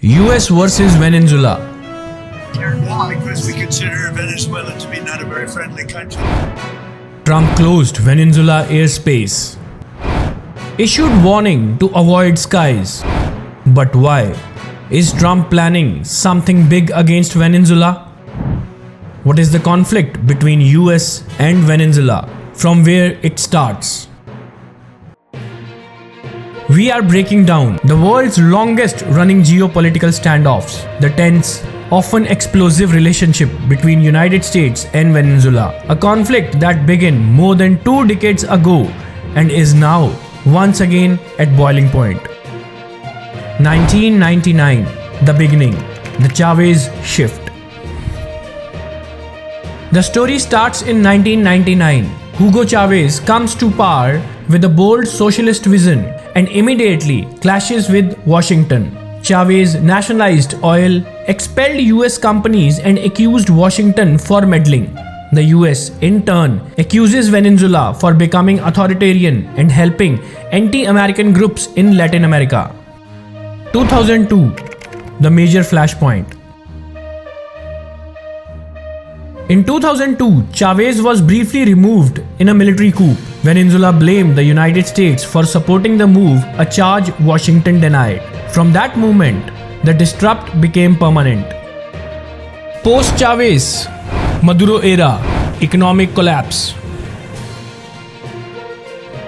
US versus Venezuela. Because we consider Venezuela to be not a very friendly country. Trump closed Venezuela airspace. Issued warning to avoid skies. But why? Is Trump planning something big against Venezuela? What is the conflict between US and Venezuela? From where it starts? We are breaking down the world's longest running geopolitical standoffs, the tense, often explosive relationship between United States and Venezuela, a conflict that began more than 2 decades ago and is now once again at boiling point. 1999, the beginning, the Chavez shift. The story starts in 1999. Hugo Chavez comes to power with a bold socialist vision and immediately clashes with Washington. Chavez nationalized oil, expelled US companies and accused Washington for meddling. The US, in turn, accuses Venezuela for becoming authoritarian and helping anti-American groups in Latin America. 2002, the major flashpoint. In 2002, Chavez was briefly removed in a military coup. Venezuela blamed the United States for supporting the move, a charge Washington denied. From that moment, the disrupt became permanent. Post-Chavez, Maduro era, economic collapse.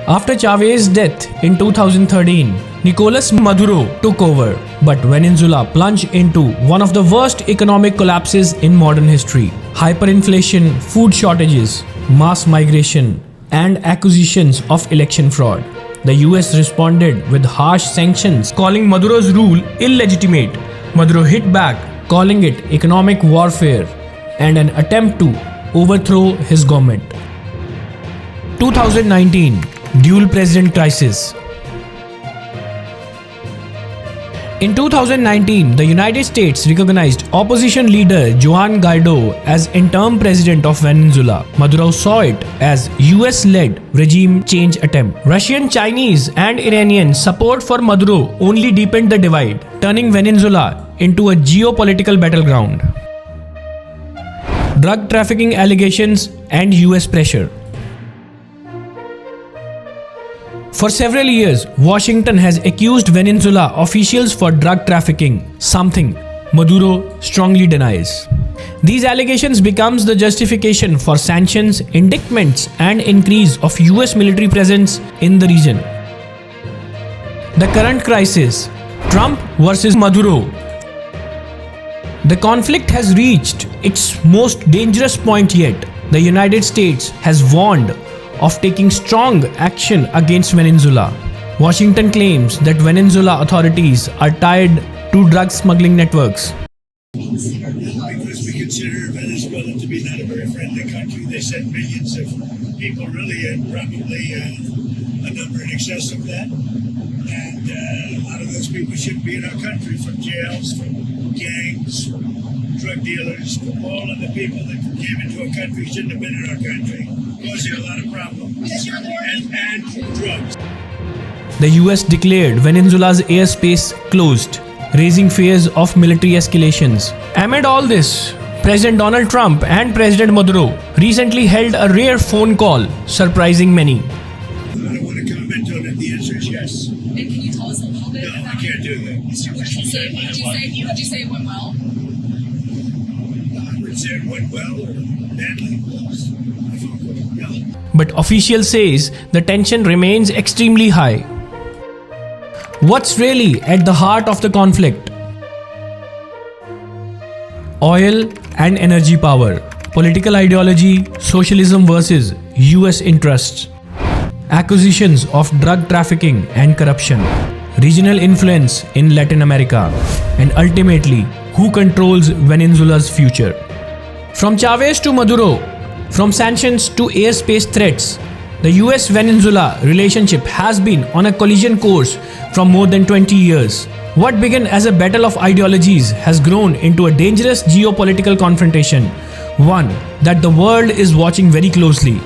After Chavez's death in 2013, Nicolas Maduro took over, but Venezuela plunged into one of the worst economic collapses in modern history. Hyperinflation, food shortages, mass migration, and accusations of election fraud. The US responded with harsh sanctions, calling Maduro's rule illegitimate. Maduro hit back, calling it economic warfare and an attempt to overthrow his government. 2019, dual president crisis. In 2019, the United States recognized opposition leader Juan Guaido as interim president of Venezuela. Maduro saw it as US-led regime change attempt. Russian, Chinese and Iranian support for Maduro only deepened the divide, turning Venezuela into a geopolitical battleground. Drug trafficking allegations and US pressure. For several years, Washington has accused Venezuela officials for drug trafficking, something Maduro strongly denies. These allegations becomes the justification for sanctions, indictments, and increase of US military presence in the region. The current crisis, Trump versus Maduro. The conflict has reached its most dangerous point yet. The United States has warned of taking strong action against Venezuela. Washington claims that Venezuela authorities are tied to drug smuggling networks. Because we consider Venezuela to be not a very friendly country. They sent millions of people, really, and probably a number in excess of that. And a lot of those people shouldn't be in our country, from jails, from gangs, from drug dealers, from all of the people that came into our country shouldn't have been in our country. Causing a lot of problems. And drugs. The US declared Venezuela's airspace closed, raising fears of military escalations. Amid all this, President Donald Trump and President Maduro recently held a rare phone call, surprising many. I don't want to comment on it. The answer is yes. And can you tell us a little bit No, about I can't do that. Would you say it went well? I would say it went well or badly. But official says the tension remains extremely high. What's really at the heart of the conflict? Oil and energy power, political ideology, socialism versus US interests, accusations of drug trafficking and corruption, regional influence in Latin America, and ultimately, who controls Venezuela's future. From Chavez to Maduro, from sanctions to airspace threats, the US-Venezuela relationship has been on a collision course from more than 20 years. What began as a battle of ideologies has grown into a dangerous geopolitical confrontation, one that the world is watching very closely.